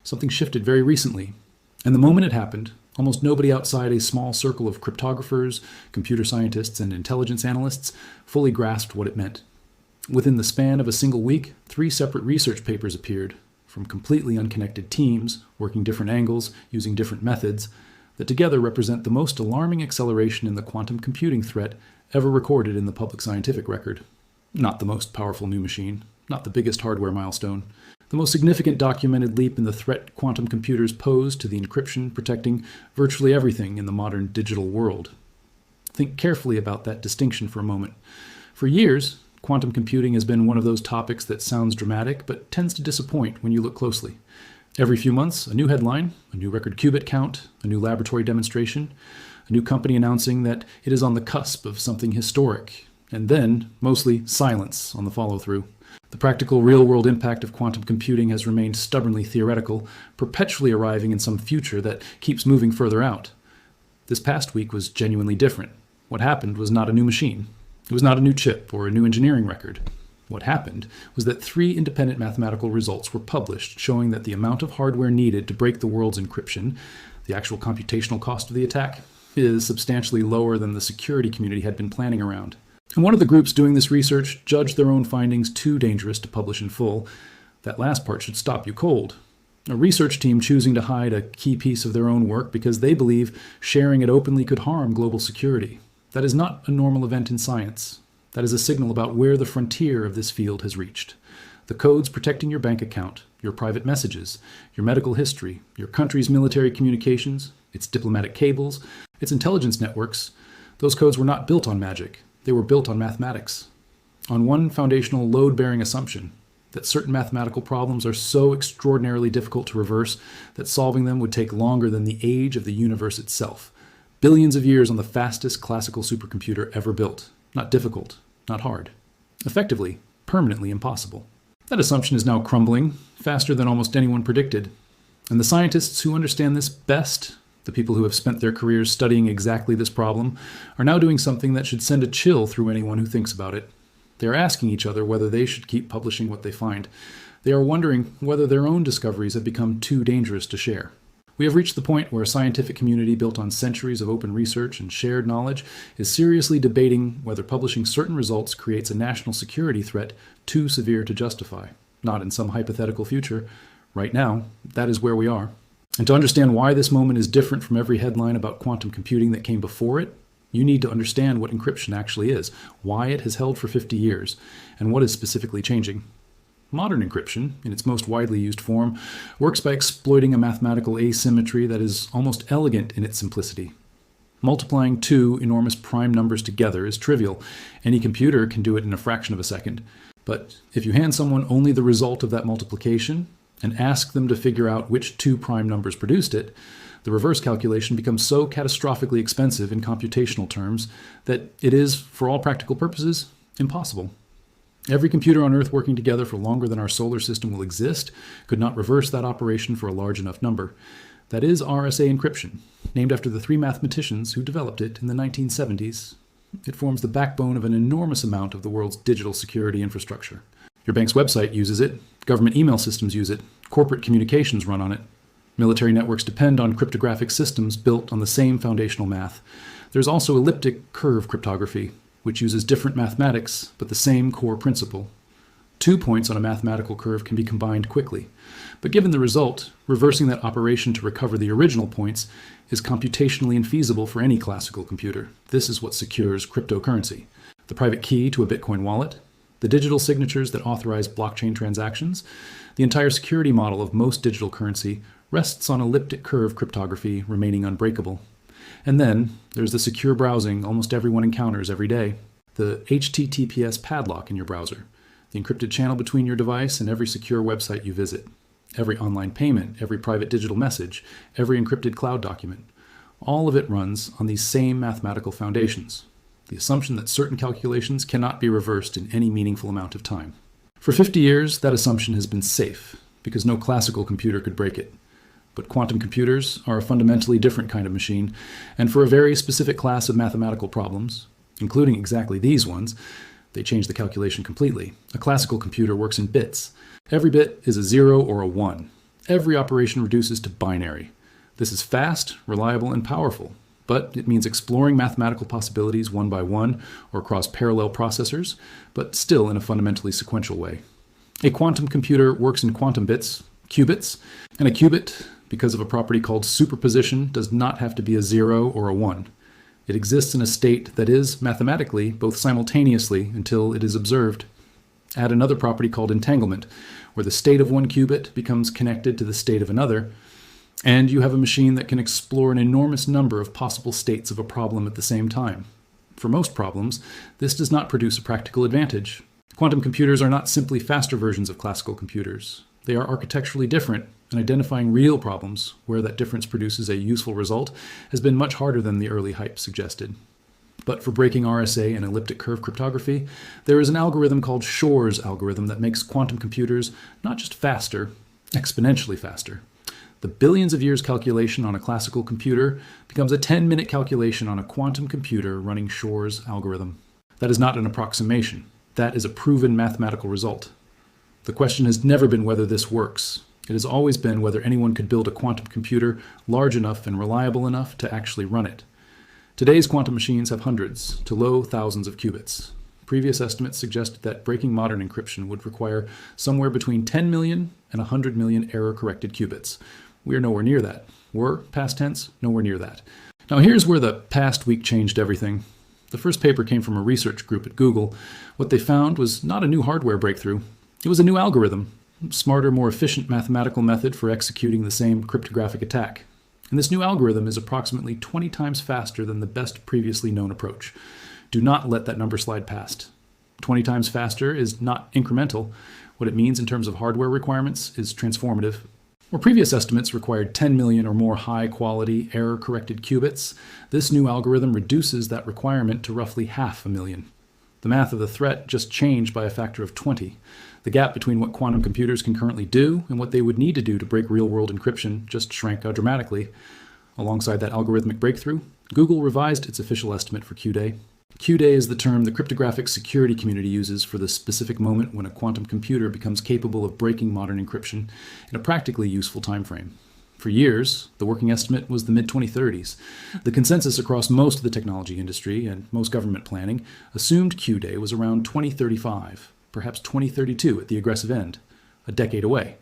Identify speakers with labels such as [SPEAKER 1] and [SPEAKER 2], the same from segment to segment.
[SPEAKER 1] Something shifted very recently, and the moment it happened, almost nobody outside a small circle of cryptographers, computer scientists, and intelligence analysts fully grasped what it meant. Within the span of a single week, 3 separate research papers appeared, from completely unconnected teams, working different angles, using different methods, that together represent the most alarming acceleration in the quantum computing threat ever recorded in the public scientific record. Not the most powerful new machine, not the biggest hardware milestone, the most significant documented leap in the threat quantum computers pose to the encryption protecting virtually everything in the modern digital world. Think carefully about that distinction for a moment. For years, quantum computing has been one of those topics that sounds dramatic but tends to disappoint when you look closely. Every few months, a new headline, a new record qubit count, a new laboratory demonstration, a new company announcing that it is on the cusp of something historic, and then, mostly, silence on the follow-through. The practical real-world impact of quantum computing has remained stubbornly theoretical, perpetually arriving in some future that keeps moving further out. This past week was genuinely different. What happened was not a new machine. It was not a new chip or a new engineering record. What happened was that 3 independent mathematical results were published showing that the amount of hardware needed to break the world's encryption, the actual computational cost of the attack, is substantially lower than the security community had been planning around. And one of the groups doing this research judged their own findings too dangerous to publish in full. That last part should stop you cold. A research team choosing to hide a key piece of their own work because they believe sharing it openly could harm global security. That is not a normal event in science. That is a signal about where the frontier of this field has reached. The codes protecting your bank account, your private messages, your medical history, your country's military communications, its diplomatic cables, its intelligence networks, those codes were not built on magic. They were built on mathematics. On one foundational load-bearing assumption, that certain mathematical problems are so extraordinarily difficult to reverse that solving them would take longer than the age of the universe itself. Billions of years on the fastest classical supercomputer ever built. Not difficult, not hard. Effectively, permanently impossible. That assumption is now crumbling, faster than almost anyone predicted. And the scientists who understand this best, the people who have spent their careers studying exactly this problem, are now doing something that should send a chill through anyone who thinks about it. They are asking each other whether they should keep publishing what they find. They are wondering whether their own discoveries have become too dangerous to share. We have reached the point where a scientific community built on centuries of open research and shared knowledge is seriously debating whether publishing certain results creates a national security threat too severe to justify. Not in some hypothetical future. Right now, that is where we are. And to understand why this moment is different from every headline about quantum computing that came before it, you need to understand what encryption actually is, why it has held for 50 years, and what is specifically changing. Modern encryption, in its most widely used form, works by exploiting a mathematical asymmetry that is almost elegant in its simplicity. Multiplying 2 enormous prime numbers together is trivial. Any computer can do it in a fraction of a second. But if you hand someone only the result of that multiplication and ask them to figure out which 2 prime numbers produced it, the reverse calculation becomes so catastrophically expensive in computational terms that it is, for all practical purposes, impossible. Every computer on Earth working together for longer than our solar system will exist could not reverse that operation for a large enough number. That is RSA encryption, named after the 3 mathematicians who developed it in the 1970s. It forms the backbone of an enormous amount of the world's digital security infrastructure. Your bank's website uses it, government email systems use it, corporate communications run on it. Military networks depend on cryptographic systems built on the same foundational math. There's also elliptic curve cryptography, which uses different mathematics, but the same core principle. 2 points on a mathematical curve can be combined quickly. But given the result, reversing that operation to recover the original points is computationally infeasible for any classical computer. This is what secures cryptocurrency. The private key to a Bitcoin wallet, the digital signatures that authorize blockchain transactions, the entire security model of most digital currency rests on elliptic curve cryptography remaining unbreakable. And then there's the secure browsing almost everyone encounters every day, the HTTPS padlock in your browser, the encrypted channel between your device and every secure website you visit, every online payment, every private digital message, every encrypted cloud document. All of it runs on these same mathematical foundations, the assumption that certain calculations cannot be reversed in any meaningful amount of time. For 50 years, that assumption has been safe, because no classical computer could break it. But quantum computers are a fundamentally different kind of machine, and for a very specific class of mathematical problems, including exactly these ones, they change the calculation completely. A classical computer works in bits. Every bit is a 0 or a 1. Every operation reduces to binary. This is fast, reliable, and powerful, but it means exploring mathematical possibilities one by one or across parallel processors, but still in a fundamentally sequential way. A quantum computer works in quantum bits, qubits, and a qubit, because of a property called superposition, does not have to be a 0 or a 1. It exists in a state that is, mathematically, both simultaneously until it is observed. Add another property called entanglement, where the state of one qubit becomes connected to the state of another, and you have a machine that can explore an enormous number of possible states of a problem at the same time. For most problems, this does not produce a practical advantage. Quantum computers are not simply faster versions of classical computers. They are architecturally different, and identifying real problems where that difference produces a useful result has been much harder than the early hype suggested. But for breaking RSA and elliptic curve cryptography, there is an algorithm called Shor's algorithm that makes quantum computers not just faster, exponentially faster. The billions of years calculation on a classical computer becomes a 10-minute calculation on a quantum computer running Shor's algorithm. That is not an approximation. That is a proven mathematical result. The question has never been whether this works. It has always been whether anyone could build a quantum computer large enough and reliable enough to actually run it. Today's quantum machines have hundreds to low thousands of qubits. Previous estimates suggested that breaking modern encryption would require somewhere between 10 million and 100 million error-corrected qubits. We are nowhere near that. Were, past tense, nowhere near that. Now here's where the past week changed everything. The first paper came from a research group at Google. What they found was not a new hardware breakthrough. It was a new algorithm, a smarter, more efficient mathematical method for executing the same cryptographic attack. And this new algorithm is approximately 20 times faster than the best previously known approach. Do not let that number slide past. 20 times faster is not incremental. What it means in terms of hardware requirements is transformative. Where previous estimates required 10 million or more high-quality, error-corrected qubits, this new algorithm reduces that requirement to roughly 500,000. The math of the threat just changed by a factor of 20. The gap between what quantum computers can currently do and what they would need to do to break real-world encryption just shrank dramatically. Alongside that algorithmic breakthrough, Google revised its official estimate for Q-Day. Q-Day is the term the cryptographic security community uses for the specific moment when a quantum computer becomes capable of breaking modern encryption in a practically useful time frame. For years, the working estimate was the mid-2030s. The consensus across most of the technology industry and most government planning assumed Q-Day was around 2035, perhaps 2032 at the aggressive end, a decade away.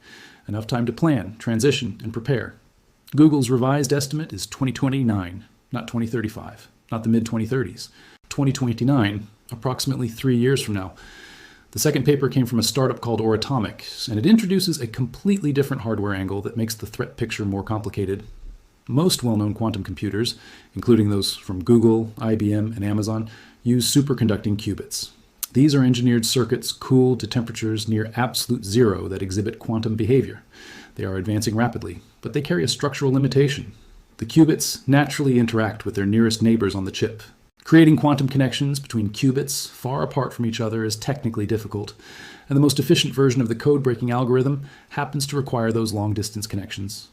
[SPEAKER 1] Enough time to plan, transition, and prepare. Google's revised estimate is 2029, not 2035, not the mid-2030s. 2029, approximately 3 years from now. The second paper came from a startup called Oratomic, and it introduces a completely different hardware angle that makes the threat picture more complicated. Most well-known quantum computers, including those from Google, IBM, and Amazon, use superconducting qubits. These are engineered circuits cooled to temperatures near absolute zero that exhibit quantum behavior. They are advancing rapidly, but they carry a structural limitation. The qubits naturally interact with their nearest neighbors on the chip. Creating quantum connections between qubits far apart from each other is technically difficult, and the most efficient version of the code-breaking algorithm happens to require those long-distance connections.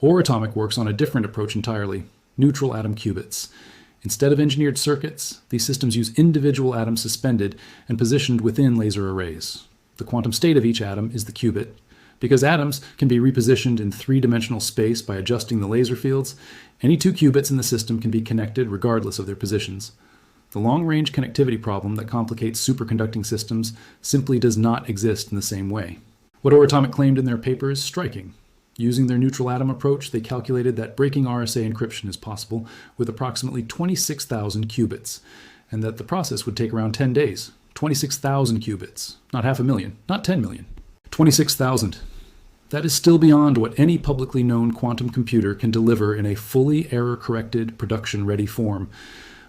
[SPEAKER 1] Oratomic works on a different approach entirely, neutral atom qubits. Instead of engineered circuits, these systems use individual atoms suspended and positioned within laser arrays. The quantum state of each atom is the qubit. Because atoms can be repositioned in three-dimensional space by adjusting the laser fields, any two qubits in the system can be connected regardless of their positions. The long-range connectivity problem that complicates superconducting systems simply does not exist in the same way. What Oratomic claimed in their paper is striking. Using their neutral atom approach, they calculated that breaking RSA encryption is possible with approximately 26,000 qubits, and that the process would take around 10 days. 26,000 qubits. Not 500,000, not 10 million. 26,000. That is still beyond what any publicly known quantum computer can deliver in a fully error-corrected, production-ready form.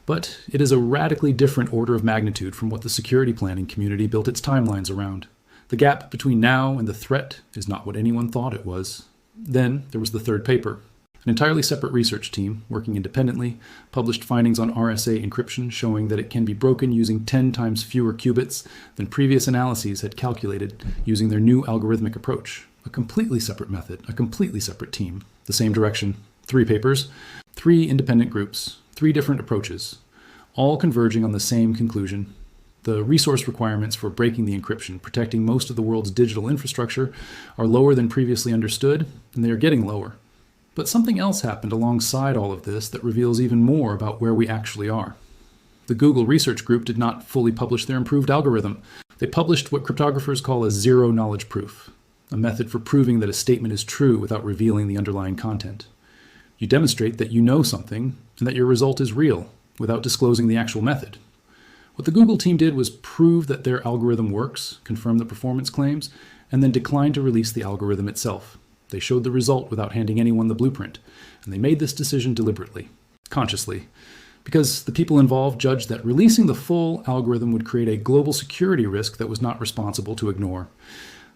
[SPEAKER 1] But it is a radically different order of magnitude from what the security planning community built its timelines around. The gap between now and the threat is not what anyone thought it was. Then there was the third paper. An entirely separate research team, working independently, published findings on RSA encryption showing that it can be broken using 10 times fewer qubits than previous analyses had calculated using their new algorithmic approach. A completely separate method, a completely separate team. The same direction. 3 papers, 3 independent groups, 3 different approaches, all converging on the same conclusion. The resource requirements for breaking the encryption, protecting most of the world's digital infrastructure, are lower than previously understood, and they are getting lower. But something else happened alongside all of this that reveals even more about where we actually are. The Google research group did not fully publish their improved algorithm. They published what cryptographers call a zero-knowledge proof, a method for proving that a statement is true without revealing the underlying content. You demonstrate that you know something and that your result is real without disclosing the actual method. What the Google team did was prove that their algorithm works, confirm the performance claims, and then decline to release the algorithm itself. They showed the result without handing anyone the blueprint, and they made this decision deliberately, consciously, because the people involved judged that releasing the full algorithm would create a global security risk that was not responsible to ignore.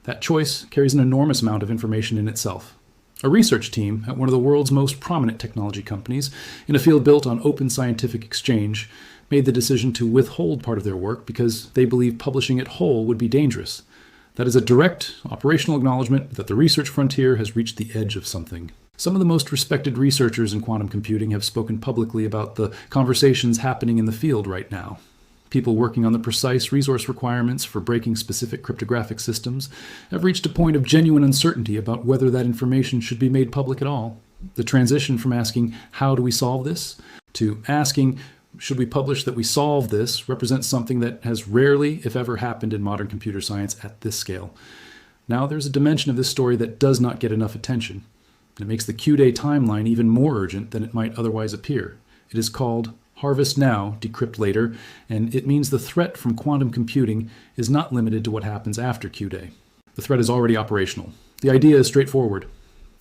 [SPEAKER 1] That choice carries an enormous amount of information in itself. A research team at one of the world's most prominent technology companies, in a field built on open scientific exchange, made the decision to withhold part of their work because they believed publishing it whole would be dangerous. That is a direct, operational acknowledgement that the research frontier has reached the edge of something. Some of the most respected researchers in quantum computing have spoken publicly about the conversations happening in the field right now. People working on the precise resource requirements for breaking specific cryptographic systems have reached a point of genuine uncertainty about whether that information should be made public at all. The transition from asking, how do we solve this, to asking, should we publish that we solve this, represents something that has rarely, if ever, happened in modern computer science at this scale. Now there's a dimension of this story that does not get enough attention. And it makes the Q-Day timeline even more urgent than it might otherwise appear. It is called Harvest Now, Decrypt Later, and it means the threat from quantum computing is not limited to what happens after Q-Day. The threat is already operational. The idea is straightforward.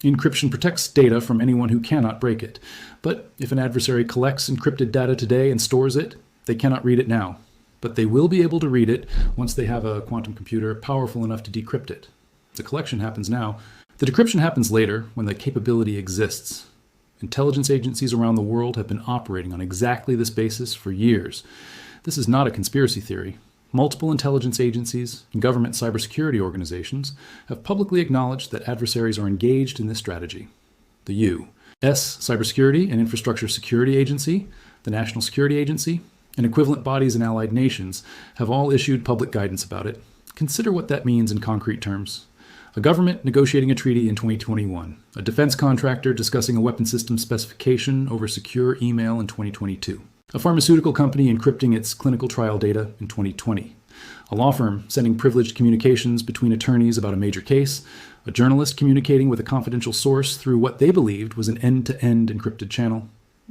[SPEAKER 1] Encryption protects data from anyone who cannot break it. But if an adversary collects encrypted data today and stores it, they cannot read it now. But they will be able to read it once they have a quantum computer powerful enough to decrypt it. The collection happens now. The decryption happens later when the capability exists. Intelligence agencies around the world have been operating on exactly this basis for years. This is not a conspiracy theory. Multiple intelligence agencies and government cybersecurity organizations have publicly acknowledged that adversaries are engaged in this strategy. The U.S. Cybersecurity and Infrastructure Security Agency, the National Security Agency, and equivalent bodies in allied nations have all issued public guidance about it. Consider what that means in concrete terms. A government negotiating a treaty in 2021, a defense contractor discussing a weapon system specification over secure email in 2022. A pharmaceutical company encrypting its clinical trial data in 2020. A law firm sending privileged communications between attorneys about a major case. A journalist communicating with a confidential source through what they believed was an end-to-end encrypted channel.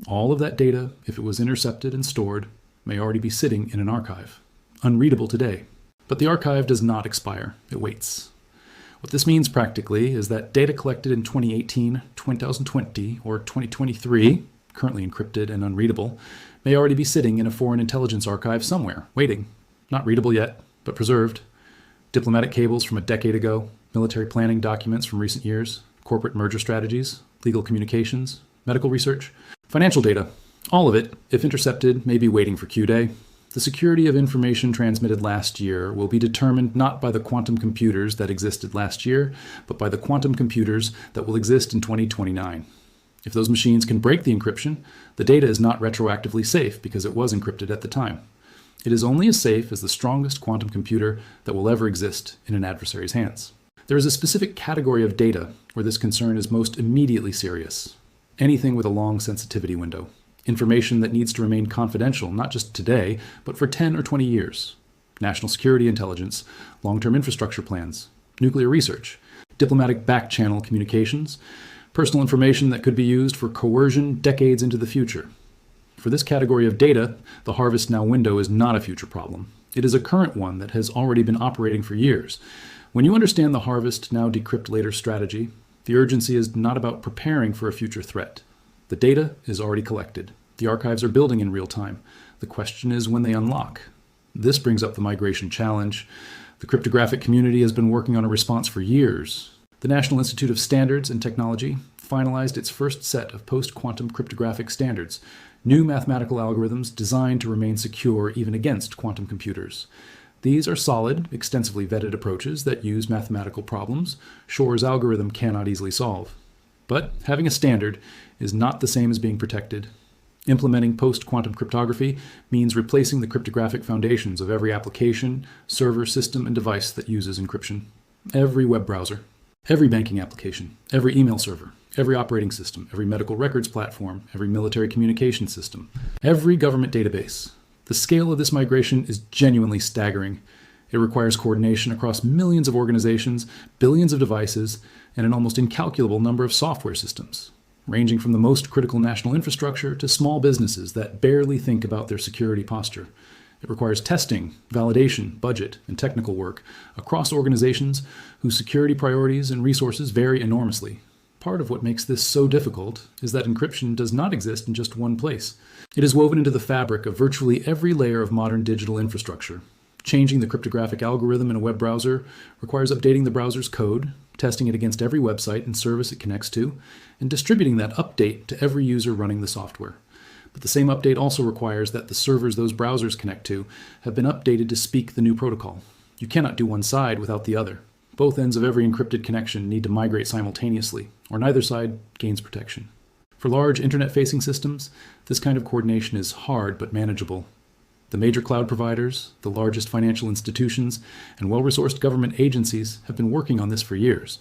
[SPEAKER 1] All of that data, if it was intercepted and stored, may already be sitting in an archive. Unreadable today. But the archive does not expire. It waits. What this means practically is that data collected in 2018, 2020, or 2023, currently encrypted and unreadable, may already be sitting in a foreign intelligence archive somewhere, waiting. Not readable yet, but preserved. Diplomatic cables from a decade ago, military planning documents from recent years, corporate merger strategies, legal communications, medical research, financial data. All of it, if intercepted, may be waiting for Q-Day. The security of information transmitted last year will be determined not by the quantum computers that existed last year, but by the quantum computers that will exist in 2029. If those machines can break the encryption, the data is not retroactively safe because it was encrypted at the time. It is only as safe as the strongest quantum computer that will ever exist in an adversary's hands. There is a specific category of data where this concern is most immediately serious. Anything with a long sensitivity window. Information that needs to remain confidential, not just today, but for 10 or 20 years. National security intelligence, long-term infrastructure plans, nuclear research, diplomatic back-channel communications, personal information that could be used for coercion decades into the future. For this category of data, the Harvest Now window is not a future problem. It is a current one that has already been operating for years. When you understand the Harvest Now Decrypt Later strategy, the urgency is not about preparing for a future threat. The data is already collected. The archives are building in real time. The question is when they unlock. This brings up the migration challenge. The cryptographic community has been working on a response for years. The National Institute of Standards and Technology finalized its first set of post-quantum cryptographic standards, new mathematical algorithms designed to remain secure even against quantum computers. These are solid, extensively vetted approaches that use mathematical problems Shor's algorithm cannot easily solve. But having a standard is not the same as being protected. Implementing post-quantum cryptography means replacing the cryptographic foundations of every application, server, system, and device that uses encryption. Every web browser, every banking application, every email server, every operating system, every medical records platform, every military communication system, every government database. The scale of this migration is genuinely staggering. It requires coordination across millions of organizations, billions of devices, and an almost incalculable number of software systems, ranging from the most critical national infrastructure to small businesses that barely think about their security posture. It requires testing, validation, budget, and technical work across organizations whose security priorities and resources vary enormously. Part of what makes this so difficult is that encryption does not exist in just one place. It is woven into the fabric of virtually every layer of modern digital infrastructure. Changing the cryptographic algorithm in a web browser requires updating the browser's code, testing it against every website and service it connects to, and distributing that update to every user running the software. But the same update also requires that the servers those browsers connect to have been updated to speak the new protocol. You cannot do one side without the other. Both ends of every encrypted connection need to migrate simultaneously, or neither side gains protection. For large internet-facing systems, this kind of coordination is hard but manageable. The major cloud providers, the largest financial institutions, and well-resourced government agencies have been working on this for years.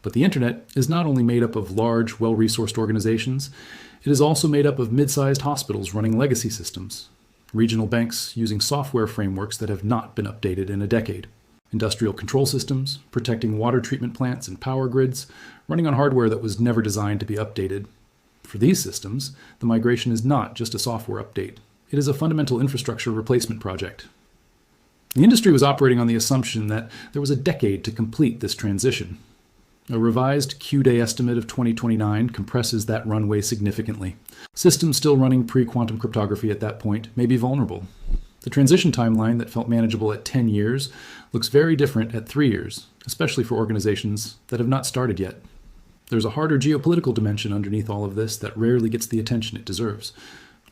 [SPEAKER 1] But the internet is not only made up of large, well-resourced organizations, it is also made up of mid-sized hospitals running legacy systems, regional banks using software frameworks that have not been updated in a decade, industrial control systems protecting water treatment plants and power grids, running on hardware that was never designed to be updated. For these systems, the migration is not just a software update. It is a fundamental infrastructure replacement project. The industry was operating on the assumption that there was a decade to complete this transition. A revised Q-Day estimate of 2029 compresses that runway significantly. Systems still running pre-quantum cryptography at that point may be vulnerable. The transition timeline that felt manageable at 10 years looks very different at 3 years, especially for organizations that have not started yet. There's a harder geopolitical dimension underneath all of this that rarely gets the attention it deserves.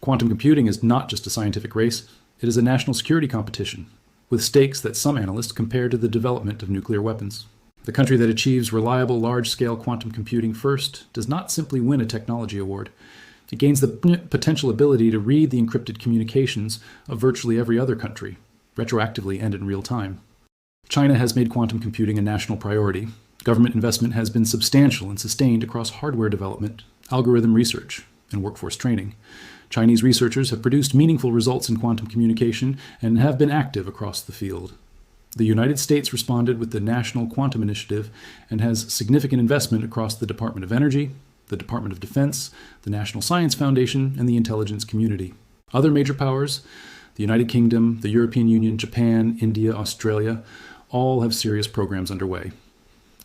[SPEAKER 1] Quantum computing is not just a scientific race, it is a national security competition, with stakes that some analysts compare to the development of nuclear weapons. The country that achieves reliable, large-scale quantum computing first does not simply win a technology award. It gains the potential ability to read the encrypted communications of virtually every other country, retroactively and in real time. China has made quantum computing a national priority. Government investment has been substantial and sustained across hardware development, algorithm research, and workforce training. Chinese researchers have produced meaningful results in quantum communication and have been active across the field. The United States responded with the National Quantum Initiative and has significant investment across the Department of Energy, the Department of Defense, the National Science Foundation, and the intelligence community. Other major powers, the United Kingdom, the European Union, Japan, India, Australia, all have serious programs underway.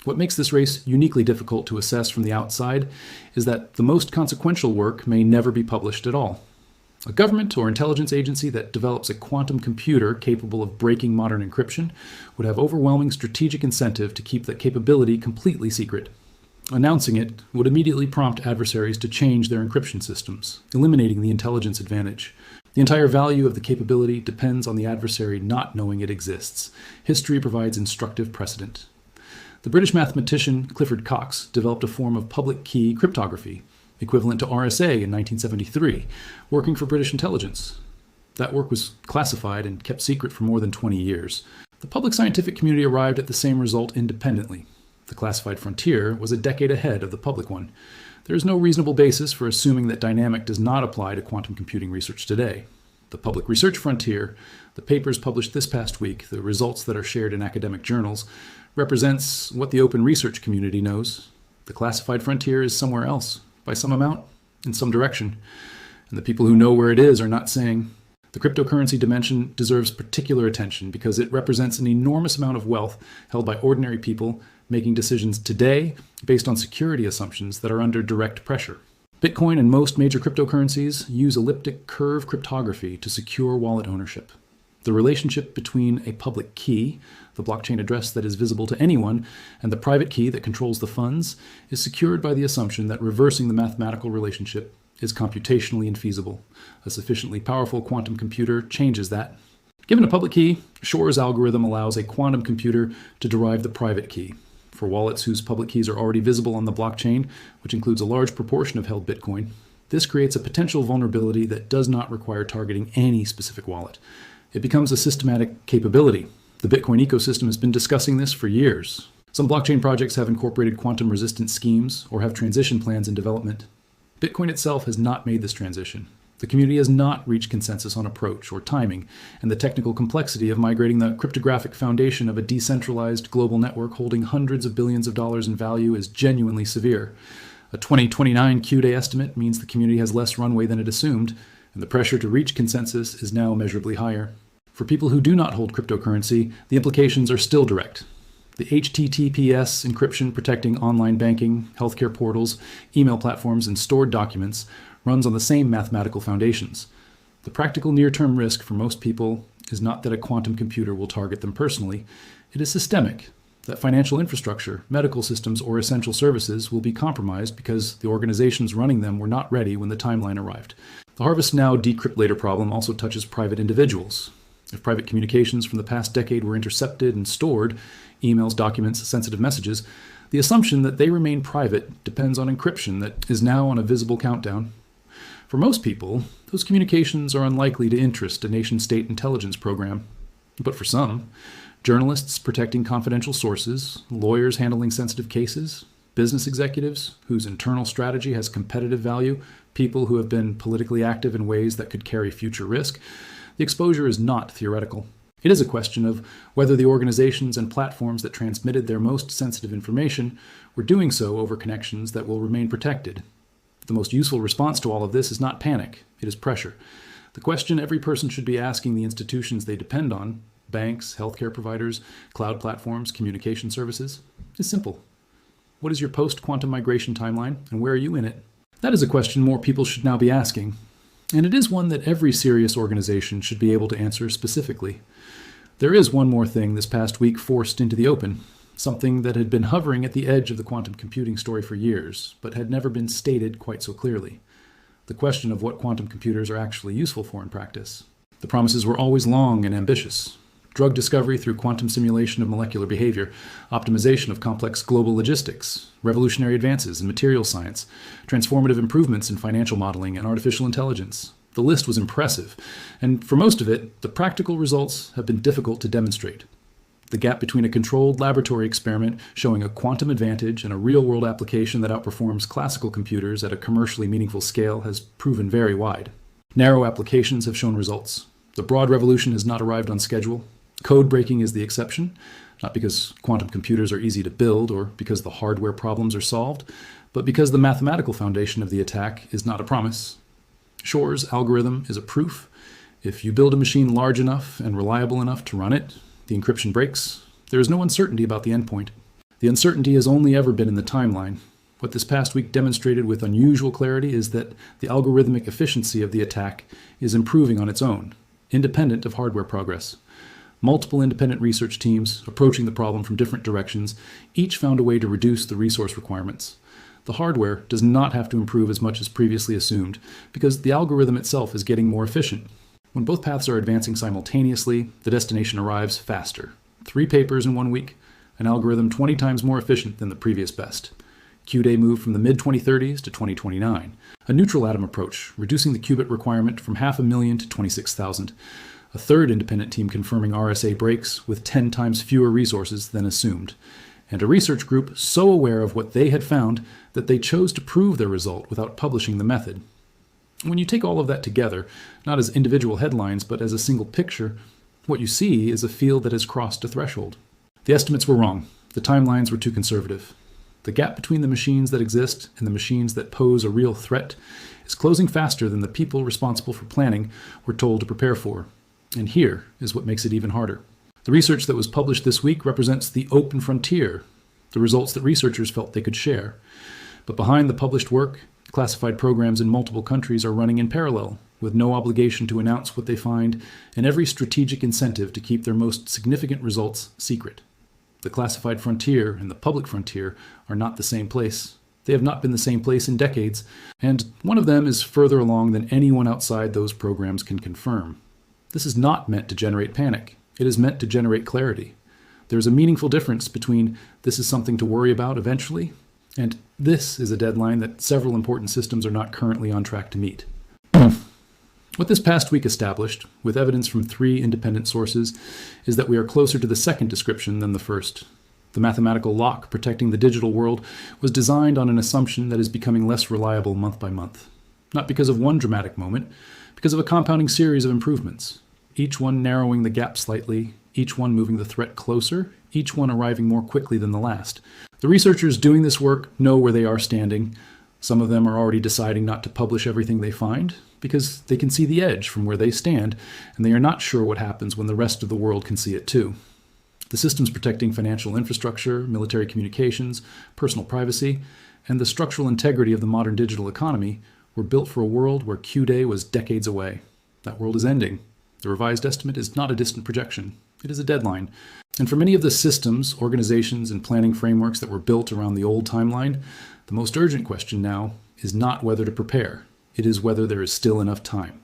[SPEAKER 1] What makes this race uniquely difficult to assess from the outside is that the most consequential work may never be published at all. A government or intelligence agency that develops a quantum computer capable of breaking modern encryption would have overwhelming strategic incentive to keep that capability completely secret. Announcing it would immediately prompt adversaries to change their encryption systems, eliminating the intelligence advantage. The entire value of the capability depends on the adversary not knowing it exists. History provides instructive precedent. The British mathematician Clifford Cocks developed a form of public key cryptography, equivalent to RSA in 1973, working for British intelligence. That work was classified and kept secret for more than 20 years. The public scientific community arrived at the same result independently. The classified frontier was a decade ahead of the public one. There is no reasonable basis for assuming that dynamic does not apply to quantum computing research today. The public research frontier, the papers published this past week, the results that are shared in academic journals, represents what the open research community knows. The classified frontier is somewhere else, by some amount, in some direction. And the people who know where it is are not saying. The cryptocurrency dimension deserves particular attention because it represents an enormous amount of wealth held by ordinary people making decisions today based on security assumptions that are under direct pressure. Bitcoin and most major cryptocurrencies use elliptic curve cryptography to secure wallet ownership. The relationship between a public key, the blockchain address that is visible to anyone, and the private key that controls the funds is secured by the assumption that reversing the mathematical relationship is computationally infeasible. A sufficiently powerful quantum computer changes that. Given a public key, Shor's algorithm allows a quantum computer to derive the private key. For wallets whose public keys are already visible on the blockchain, which includes a large proportion of held Bitcoin, This creates a potential vulnerability that does not require targeting any specific wallet. It becomes a systematic capability. The Bitcoin ecosystem has been discussing this for years. Some blockchain projects have incorporated quantum-resistant schemes or have transition plans in development. Bitcoin itself has not made this transition. The community has not reached consensus on approach or timing, and the technical complexity of migrating the cryptographic foundation of a decentralized global network holding hundreds of billions of dollars in value is genuinely severe. A 2029 Q-Day estimate means the community has less runway than it assumed, and the pressure to reach consensus is now measurably higher. For people who do not hold cryptocurrency, the implications are still direct. The HTTPS encryption protecting online banking, healthcare portals, email platforms, and stored documents runs on the same mathematical foundations. The practical near-term risk for most people is not that a quantum computer will target them personally. It is systemic, that financial infrastructure, medical systems, or essential services will be compromised because the organizations running them were not ready when the timeline arrived. The harvest now, decrypt later problem also touches private individuals. If private communications from the past decade were intercepted and stored, emails, documents, sensitive messages, the assumption that they remain private depends on encryption that is now on a visible countdown. For most people, those communications are unlikely to interest a nation-state intelligence program. But for some, journalists protecting confidential sources, lawyers handling sensitive cases, business executives whose internal strategy has competitive value, people who have been politically active in ways that could carry future risk, the exposure is not theoretical. It is a question of whether the organizations and platforms that transmitted their most sensitive information were doing so over connections that will remain protected. The most useful response to all of this is not panic, it is pressure. The question every person should be asking the institutions they depend on, banks, healthcare providers, cloud platforms, communication services, is simple. What is your post-quantum migration timeline, and where are you in it? That is a question more people should now be asking. And it is one that every serious organization should be able to answer specifically. There is one more thing this past week forced into the open, something that had been hovering at the edge of the quantum computing story for years, but had never been stated quite so clearly. The question of what quantum computers are actually useful for in practice. The promises were always long and ambitious. Drug discovery through quantum simulation of molecular behavior, optimization of complex global logistics, revolutionary advances in material science, transformative improvements in financial modeling and artificial intelligence. The list was impressive, and for most of it, the practical results have been difficult to demonstrate. The gap between a controlled laboratory experiment showing a quantum advantage and a real-world application that outperforms classical computers at a commercially meaningful scale has proven very wide. Narrow applications have shown results. The broad revolution has not arrived on schedule. Code breaking is the exception, not because quantum computers are easy to build or because the hardware problems are solved, but because the mathematical foundation of the attack is not a promise. Shor's algorithm is a proof. If you build a machine large enough and reliable enough to run it, the encryption breaks. There is no uncertainty about the endpoint. The uncertainty has only ever been in the timeline. What this past week demonstrated with unusual clarity is that the algorithmic efficiency of the attack is improving on its own, independent of hardware progress. Multiple independent research teams, approaching the problem from different directions, each found a way to reduce the resource requirements. The hardware does not have to improve as much as previously assumed, because the algorithm itself is getting more efficient. When both paths are advancing simultaneously, the destination arrives faster. 3 papers in 1 week, an algorithm 20 times more efficient than the previous best. Q-Day moved from the mid-2030s to 2029. A neutral atom approach, reducing the qubit requirement from 500,000 to 26,000. A third independent team confirming RSA breaks with 10 times fewer resources than assumed. And a research group so aware of what they had found that they chose to prove their result without publishing the method. When you take all of that together, not as individual headlines but as a single picture, what you see is a field that has crossed a threshold. The estimates were wrong. The timelines were too conservative. The gap between the machines that exist and the machines that pose a real threat is closing faster than the people responsible for planning were told to prepare for. And here is what makes it even harder. The research that was published this week represents the open frontier, the results that researchers felt they could share. But behind the published work, classified programs in multiple countries are running in parallel, with no obligation to announce what they find and every strategic incentive to keep their most significant results secret. The classified frontier and the public frontier are not the same place. They have not been the same place in decades, and one of them is further along than anyone outside those programs can confirm. This is not meant to generate panic. It is meant to generate clarity. There is a meaningful difference between this is something to worry about eventually And this is a deadline that several important systems are not currently on track to meet. What this past week established, with evidence from 3 independent sources, is that we are closer to the second description than the first. The mathematical lock protecting the digital world was designed on an assumption that is becoming less reliable month by month. Not because of one dramatic moment, because of a compounding series of improvements, each one narrowing the gap slightly, each one moving the threat closer, each one arriving more quickly than the last. The researchers doing this work know where they are standing. Some of them are already deciding not to publish everything they find, because they can see the edge from where they stand, and they are not sure what happens when the rest of the world can see it too. The systems protecting financial infrastructure, military communications, personal privacy, and the structural integrity of the modern digital economy were built for a world where Q-Day was decades away. That world is ending. The revised estimate is not a distant projection. It is a deadline. And for many of the systems, organizations, and planning frameworks that were built around the old timeline, the most urgent question now is not whether to prepare. It is whether there is still enough time.